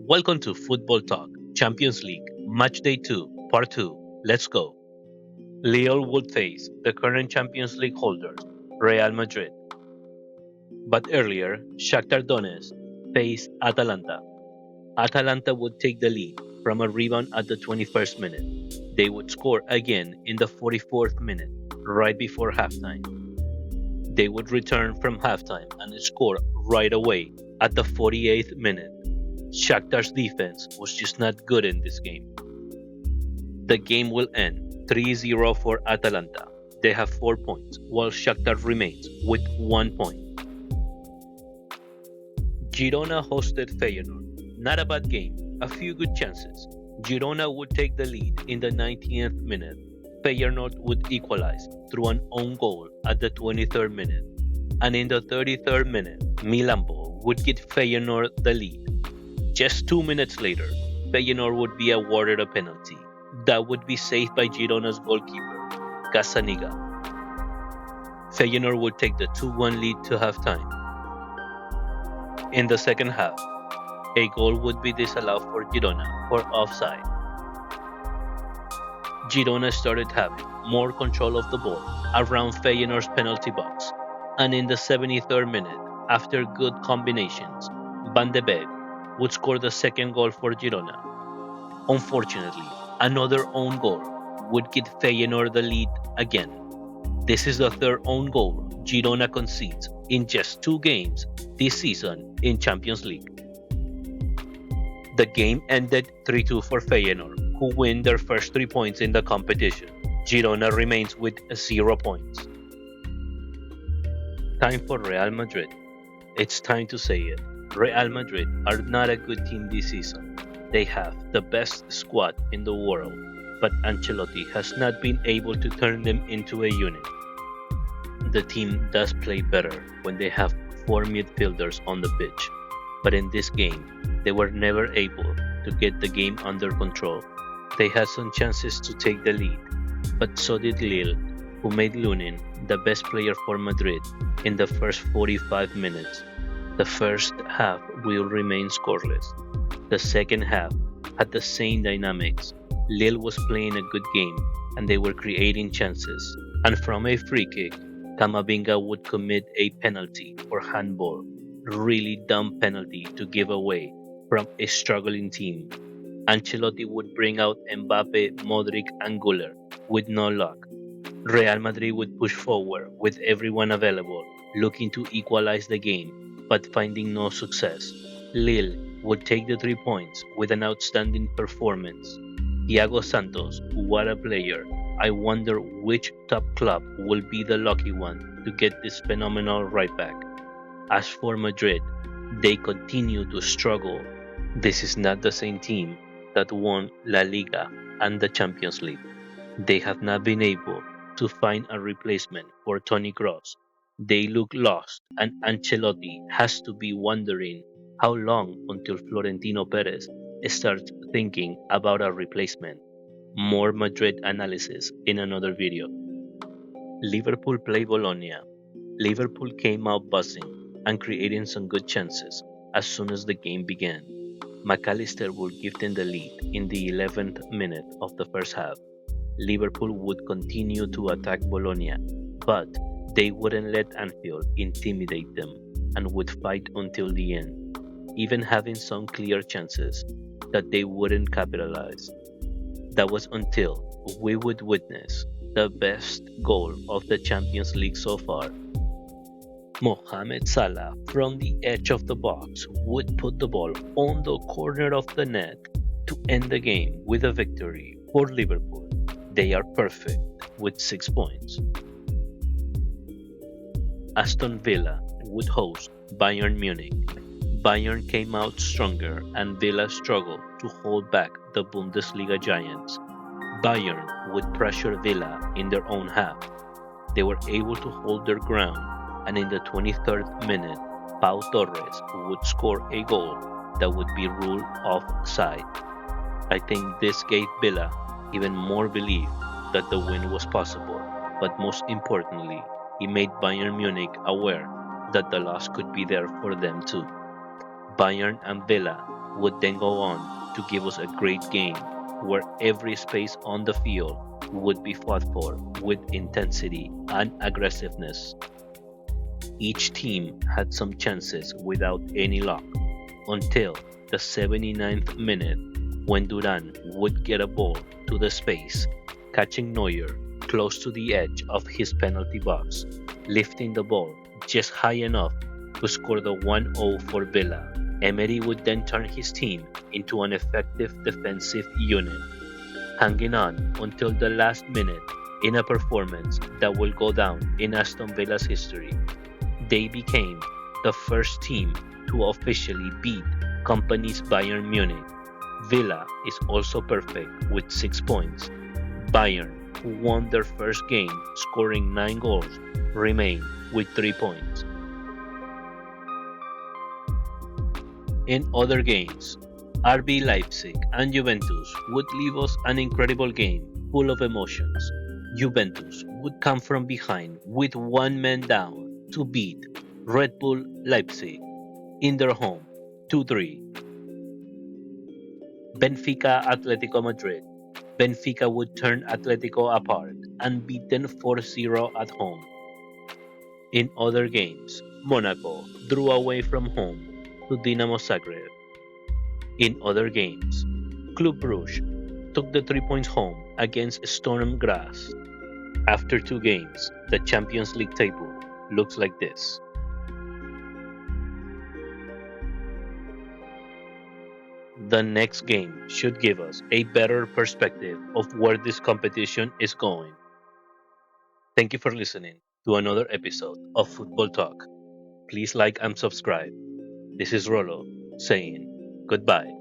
Welcome to Football Talk, Champions League, Matchday 2, Part 2. Let's go. Lille would face the current Champions League holders, Real Madrid. But earlier, Shakhtar Donetsk faced Atalanta. Atalanta would take the lead from a rebound at the 21st minute. They would score again in the 44th minute, right before halftime. They would return from halftime and score right away at the 48th minute. Shakhtar's defense was just not good in this game. The game will end 3-0 for Atalanta. They have 4 points, while Shakhtar remains with 1 point. Girona hosted Feyenoord. Not a bad game, a few good chances. Girona would take the lead in the 19th minute. Feyenoord would equalize through an own goal at the 23rd minute. And in the 33rd minute, Milambo would give Feyenoord the lead. Just 2 minutes later, Feyenoord would be awarded a penalty that would be saved by Girona's goalkeeper, Casaniga. Feyenoord would take the 2-1 lead to halftime. In the second half, a goal would be disallowed for Girona for offside. Girona started having more control of the ball around Feyenoord's penalty box, and in the 73rd minute, after good combinations, Van de Beek would score the second goal for Girona. Unfortunately, another own goal would give Feyenoord the lead again. This is the third own goal Girona concedes in just 2 games this season in Champions League. The game ended 3-2 for Feyenoord, who win their first 3 points in the competition. Girona remains with 0 points. Time for Real Madrid. It's time to say it. Real Madrid are not a good team this season. They have the best squad in the world, but Ancelotti has not been able to turn them into a unit. The team does play better when they have 4 midfielders on the pitch, but in this game, they were never able to get the game under control. They had some chances to take the lead, but so did Lille, who made Lunin the best player for Madrid in the first 45 minutes. The first half will remain scoreless. The second half had the same dynamics. Lille was playing a good game and they were creating chances. And from a free kick, Camavinga would commit a penalty or handball. Really dumb penalty to give away from a struggling team. Ancelotti would bring out Mbappe, Modric and Güler with no luck. Real Madrid would push forward with everyone available, looking to equalize the game, but finding no success. Lille would take the 3 points with an outstanding performance. Thiago Santos, what a player. I wonder which top club will be the lucky one to get this phenomenal right back. As for Madrid, they continue to struggle. This is not the same team that won La Liga and the Champions League. They have not been able to find a replacement for Toni Kroos. They look lost, and Ancelotti has to be wondering how long until Florentino Perez starts thinking about a replacement. More Madrid analysis in another video. Liverpool play Bologna. Liverpool came out buzzing and creating some good chances as soon as the game began. McAllister would give them the lead in the 11th minute of the first half. Liverpool would continue to attack Bologna, but they wouldn't let Anfield intimidate them and would fight until the end, even having some clear chances that they wouldn't capitalize. That was until we would witness the best goal of the Champions League so far. Mohamed Salah from the edge of the box would put the ball on the corner of the net to end the game with a victory for Liverpool. They are perfect with 6 points. Aston Villa would host Bayern Munich. Bayern came out stronger and Villa struggled to hold back the Bundesliga giants. Bayern would pressure Villa in their own half. They were able to hold their ground, and in the 23rd minute, Pau Torres would score a goal that would be ruled offside. I think this gave Villa even more belief that the win was possible, but most importantly, it made Bayern Munich aware that the loss could be there for them too. Bayern and Villa would then go on to give us a great game where every space on the field would be fought for with intensity and aggressiveness. Each team had some chances without any luck until the 79th minute when Duran would get a ball to the space, catching Neuer close to the edge of his penalty box, lifting the ball just high enough to score the 1-0 for Villa. Emery would then turn his team into an effective defensive unit, hanging on until the last minute in a performance that will go down in Aston Villa's history. They became the first team to officially beat Company's Bayern Munich. Villa is also perfect with 6 points. Bayern, who won their first game scoring 9 goals, remain with 3 points. In other games, RB Leipzig and Juventus would leave us an incredible game full of emotions. Juventus would come from behind with one man down to beat Red Bull Leipzig in their home 2-3. Benfica Atletico Madrid. Benfica would turn Atletico apart and beat them 4-0 at home. In other games, Monaco drew away from home to Dinamo Zagreb. In other games, Club Brugge took the 3 points home against Storm Graz. After 2 games, the Champions League table looks like this. The next game should give us a better perspective of where this competition is going. Thank you for listening to another episode of Football Talk. Please like and subscribe. This is Rolo saying goodbye.